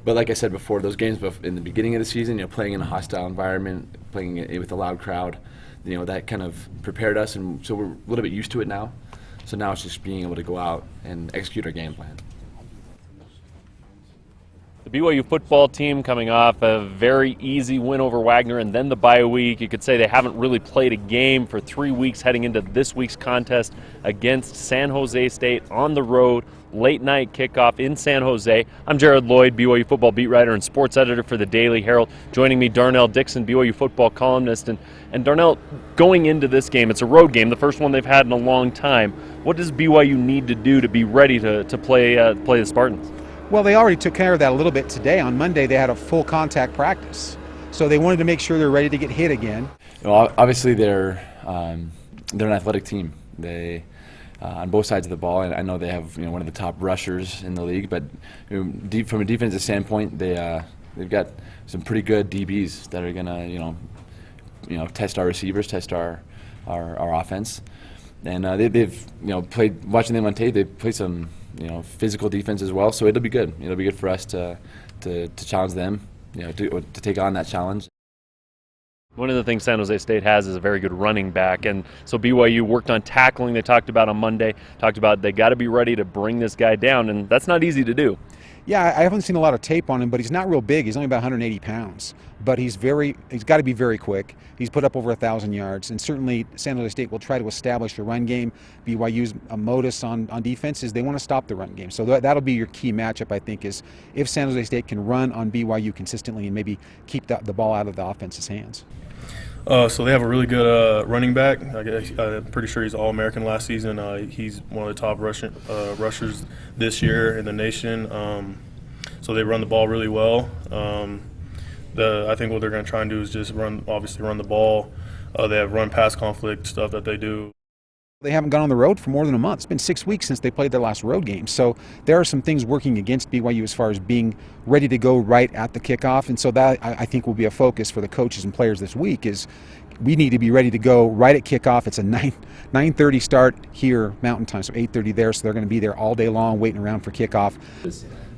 But like I said before, those games in the beginning of the season, playing in a hostile environment, playing with a loud crowd, that kind of prepared us, and so we're a little bit used to it now. So now it's just being able to go out and execute our game plan. The BYU football team coming off a very easy win over Wagner and then the bye week. You could say they haven't really played a game for 3 weeks heading into this week's contest against San Jose State on the road. Late night kickoff in San Jose. I'm Jared Lloyd, BYU football beat writer and sports editor for the Daily Herald. Joining me, Darnell Dixon, BYU football columnist. And Darnell, going into this game, it's a road game, the first one they've had in a long time. What does BYU need to do to be ready to play the Spartans? Well, they already took care of that a little bit today. On Monday, they had a full contact practice. So they wanted to make sure they're ready to get hit again. Well, obviously they're an athletic team. They on both sides of the ball, and I know they have one of the top rushers in the league. But from a defensive standpoint, they've got some pretty good DBs that are gonna test our receivers, test our offense. And they've played, watching them on tape, they've played some physical defense as well. So it'll be good. It'll be good for us to challenge them, to take on that challenge. One of the things San Jose State has is a very good running back, and so BYU worked on tackling. They talked about on Monday, they got to be ready to bring this guy down, and that's not easy to do. Yeah, I haven't seen a lot of tape on him, but he's not real big. He's only about 180 pounds, but he's got to be very quick. He's put up over 1,000 yards, and certainly San Jose State will try to establish a run game. BYU's modus on defense is they want to stop the run game. So that'll be your key matchup, I think, is if San Jose State can run on BYU consistently and maybe keep the ball out of the offense's hands. So they have a really good running back. I'm pretty sure he's All-American last season. He's one of the top rushers this year in the nation. So they run the ball really well. I think what they're going to try and do is just run the ball. They have run-pass conflict stuff that they do. They haven't gone on the road for more than a month. It's been 6 weeks since they played their last road game. So there are some things working against BYU as far as being ready to go right at the kickoff. And so that, I think, will be a focus for the coaches and players this week is we need to be ready to go right at kickoff. It's a 9:30 start here Mountain Time, so 8:30 there. So they're going to be there all day long waiting around for kickoff.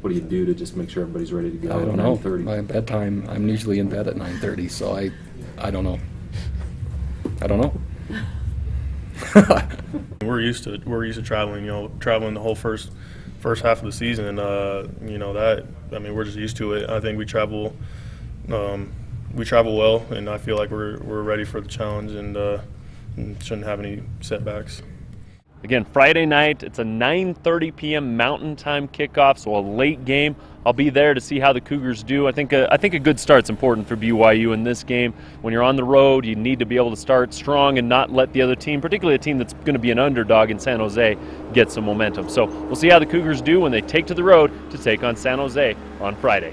What do you do to just make sure everybody's ready to go? I don't know. By bedtime, I'm usually in bed at 9:30, so I don't know. I don't know. We're used to traveling. Traveling the whole first half of the season, and we're just used to it. I think we travel well, and I feel like we're ready for the challenge and shouldn't have any setbacks. Again, Friday night, it's a 9:30 p.m. Mountain Time kickoff, so a late game. I'll be there to see how the Cougars do. I think a good start's important for BYU in this game. When you're on the road, you need to be able to start strong and not let the other team, particularly a team that's going to be an underdog in San Jose, get some momentum. So we'll see how the Cougars do when they take to the road to take on San Jose on Friday.